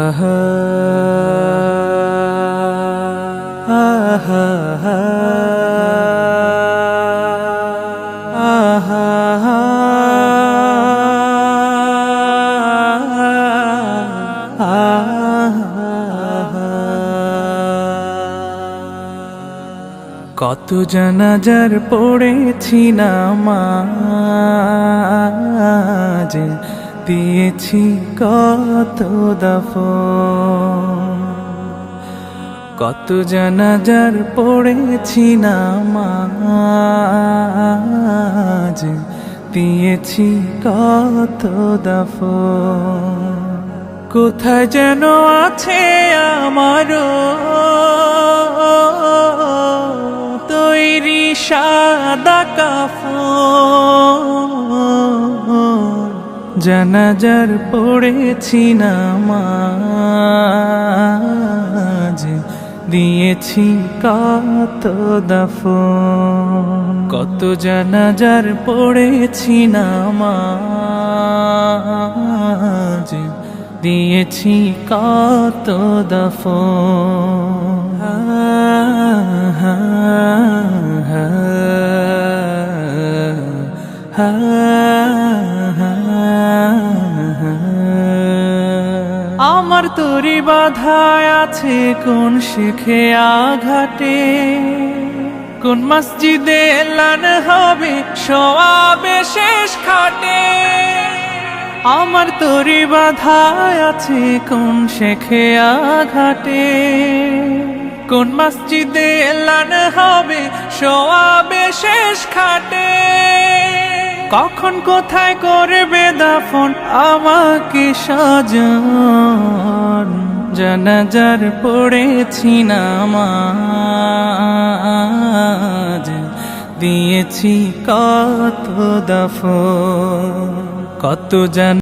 আহা আহা আহা কত জানাজার পড়েছি নামাজ, দিয়েছি কত দাফন। কত জানাজার পড়েছি নামাজ, দিয়েছি কত দাফন। কোথায় যেন আছে আমারও তৈরি সাদা কাফন। জানাজার পড়েছি নামাজ, দিয়েছি কত দাফন। কত জানাজার পড়েছি নামাজ, দিয়েছি কত দাফন। আমার তরি বাধায় আছে কোন শেখে আঘাটে, কোন মসজিদে এলান হবে সওয়াবে শেষ খাটে। আমার তরি বাধায় আছে কোন শেখে আঘাটে, কোন মসজিদে এলান হবে সওয়াবে শেষ খাটে। কখন কোথায় করবে দাফন আমাকে সাজান। জানাজার পড়েছি নামাজ, দিয়েছি কত দাফন। কত